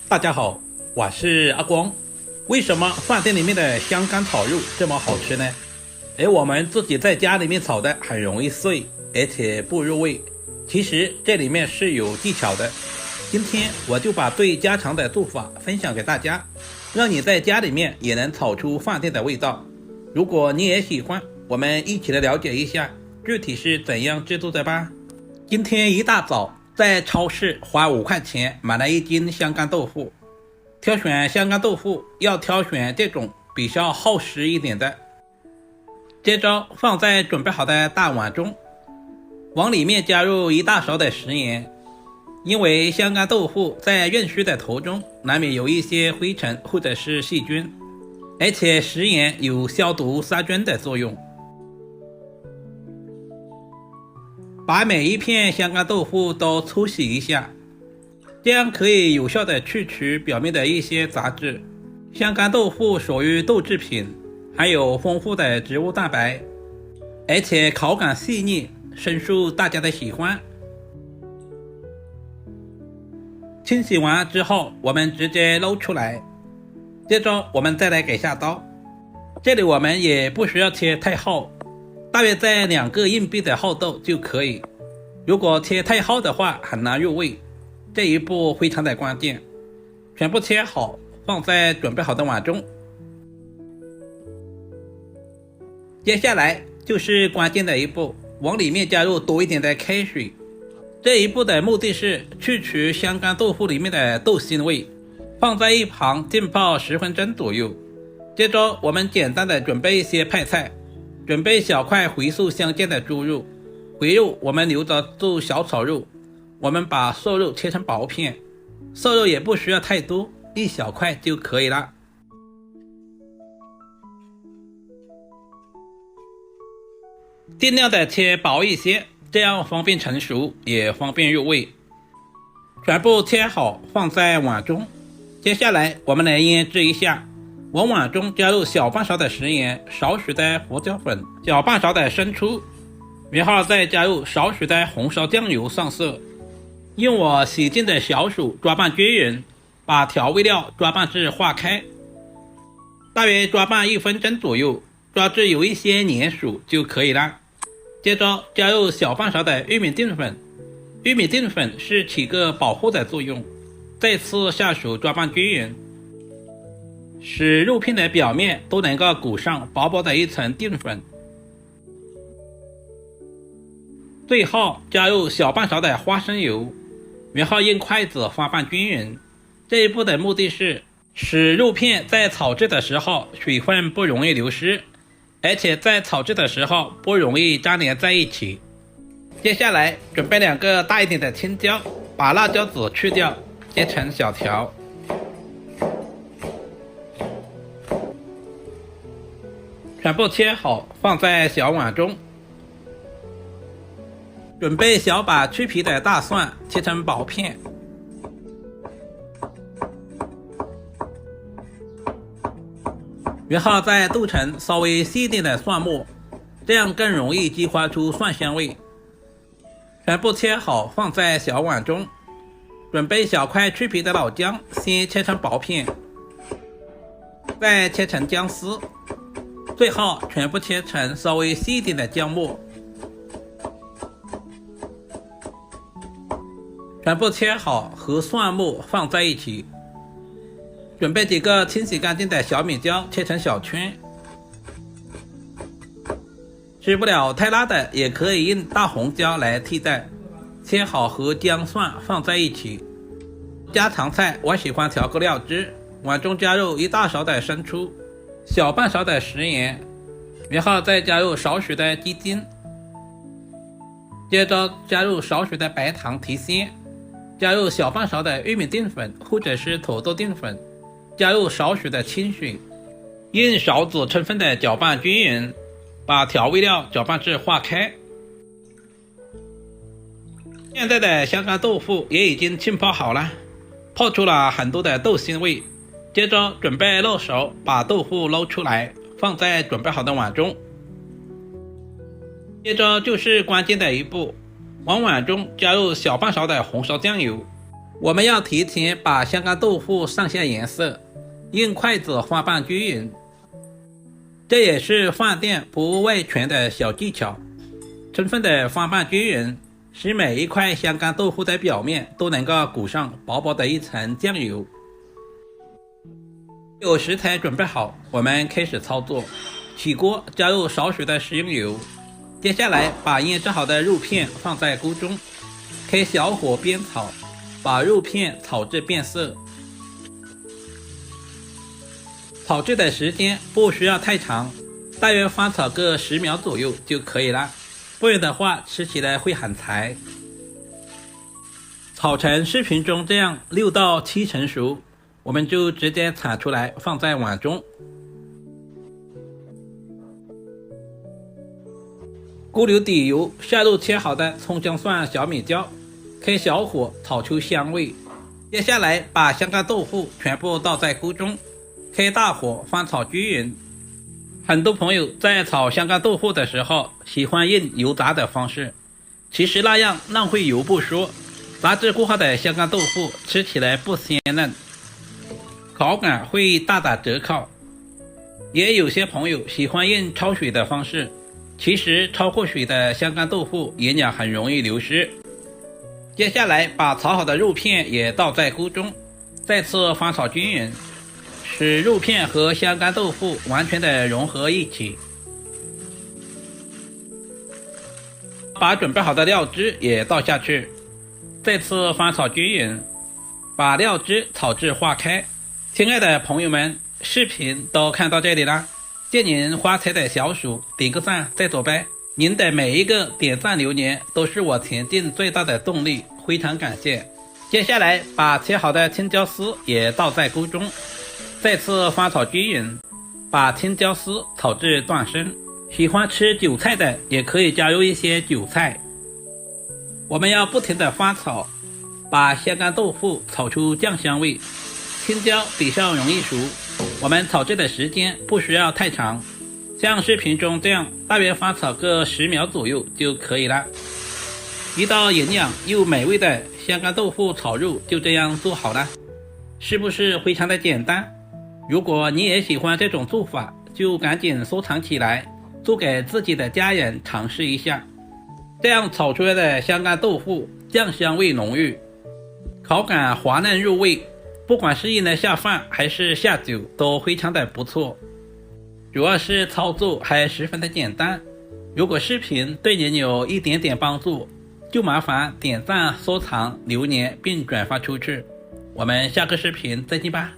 大家好，我是阿光。为什么饭店里面的香干炒肉这么好吃呢？而我们自己在家里面炒的很容易碎，而且不入味。其实这里面是有技巧的。今天我就把最家常的做法分享给大家，让你在家里面也能炒出饭店的味道。如果你也喜欢，我们一起来了解一下具体是怎样制作的吧。今天一大早在超市花5块钱买了1斤香干豆腐。挑选香干豆腐要挑选这种比较厚实一点的。接着放在准备好的大碗中，往里面加入1大勺的食盐。因为香干豆腐在运输的途中难免有一些灰尘或者是细菌，而且食盐有消毒杀菌的作用。把每一片香干豆腐都粗洗一下，这样可以有效的去除表面的一些杂质。香干豆腐属于豆制品，含有丰富的植物蛋白，而且口感细腻，深受大家的喜欢。清洗完之后，我们直接捞出来。接着我们再来给下刀，这里我们也不需要切太厚，大约在2个硬币的厚度就可以。如果切太厚的话很难入味，这一步非常的关键。全部切好，放在准备好的碗中。接下来就是关键的一步，往里面加入多一点的开水。这一步的目的是去除香干豆腐里面的豆腥味，放在一旁浸泡10分钟左右。接着我们简单的准备一些配菜，准备小块回素相间的猪肉，回肉我们留着做小炒肉。我们把瘦肉切成薄片，瘦肉也不需要太多，1小块就可以了。尽量的切薄一些，这样方便成熟，也方便入味。全部切好放在碗中。接下来我们来腌制一下，往碗中加入小半勺的食盐，少许的胡椒粉，小半勺的生抽，然后再加入少许的红烧酱油上色。用我洗净的小手抓拌均匀，把调味料抓拌至化开，大约抓拌1分钟左右，抓至有一些粘稠就可以了。接着加入小半勺的玉米淀粉，玉米淀粉是起个保护的作用。再次下手抓拌均匀，使肉片的表面都能够裹上薄薄的一层淀粉。最后加入小半勺的花生油，然后用筷子翻拌均匀。这一步的目的是使肉片在炒制的时候水分不容易流失，而且在炒制的时候不容易粘连在一起。接下来准备2个大一点的青椒，把辣椒籽去掉，切成小条。全部切好放在小碗中。准备小把去皮的大蒜，切成薄片。然后再剁成稍微细一点的蒜末，这样更容易激发出蒜香味。全部切好放在小碗中。准备小块去皮的老姜，先切成薄片，再切成姜丝，最后全部切成稍微细一点的姜末。全部切好和蒜末放在一起。准备几个清洗干净的小米椒，切成小圈。吃不了太辣的也可以用大红椒来替代。切好和姜蒜放在一起。家常菜我喜欢调个料汁，碗中加入1大勺的生抽，小半勺的食盐，然后再加入少许的鸡精，接着加入少许的白糖提鲜，加入小半勺的玉米淀粉或者是土豆淀粉，加入少许的清水，用勺子充分的搅拌均匀，把调味料搅拌至化开。现在的香干豆腐也已经浸泡好了，泡出了很多的豆腥味。接着准备漏勺，把豆腐捞出来，放在准备好的碗中。接着就是关键的一步，往碗中加入小半勺的红烧酱油，我们要提前把香干豆腐上下颜色，用筷子划拌均匀，这也是饭店不外传的小技巧。充分的翻拌均匀，使每一块香干豆腐的表面都能够裹上薄薄的一层酱油。有食材准备好，我们开始操作。起锅加入少许的食用油，接下来把腌制好的肉片放在锅中，开小火煸炒，把肉片炒至变色。炒制的时间不需要太长，大约翻炒个10秒左右就可以了，不然的话吃起来会很柴。炒成视频中这样6到7成熟，我们就直接铲出来放在碗中。锅留底油，下入切好的葱姜蒜小米椒，开小火炒出香味。接下来把香干豆腐全部倒在锅中，开大火翻炒均匀。很多朋友在炒香干豆腐的时候喜欢用油炸的方式，其实那样浪费油不说，炸制过后的香干豆腐吃起来不鲜嫩，口感会大打折扣。也有些朋友喜欢用焯水的方式，其实焯过水的香干豆腐营养很容易流失。接下来把炒好的肉片也倒在锅中，再次翻炒均匀，使肉片和香干豆腐完全的融合一起。把准备好的料汁也倒下去，再次翻炒均匀，把料汁炒至化开。亲爱的朋友们，视频都看到这里了，借您发财的小鼠点个赞再走呗！您的每一个点赞留言都是我前进最大的动力，非常感谢。接下来把切好的青椒丝也倒在锅中，再次翻炒均匀，把青椒丝炒至断生。喜欢吃韭菜的也可以加入一些韭菜。我们要不停的翻炒，把香干豆腐炒出酱香味。青椒比较容易熟，我们炒制的时间不需要太长，像视频中这样大约翻炒个10秒左右就可以了。一道营养又美味的香干豆腐炒肉就这样做好了，是不是非常的简单？如果你也喜欢这种做法，就赶紧收藏起来，做给自己的家人尝试一下。这样炒出来的香干豆腐酱香味浓郁，口感滑嫩入味，不管是用来下饭还是下酒都非常的不错。主要是操作还十分的简单。如果视频对您有一点点帮助，就麻烦点赞、收藏、留言并转发出去。我们下个视频再见吧。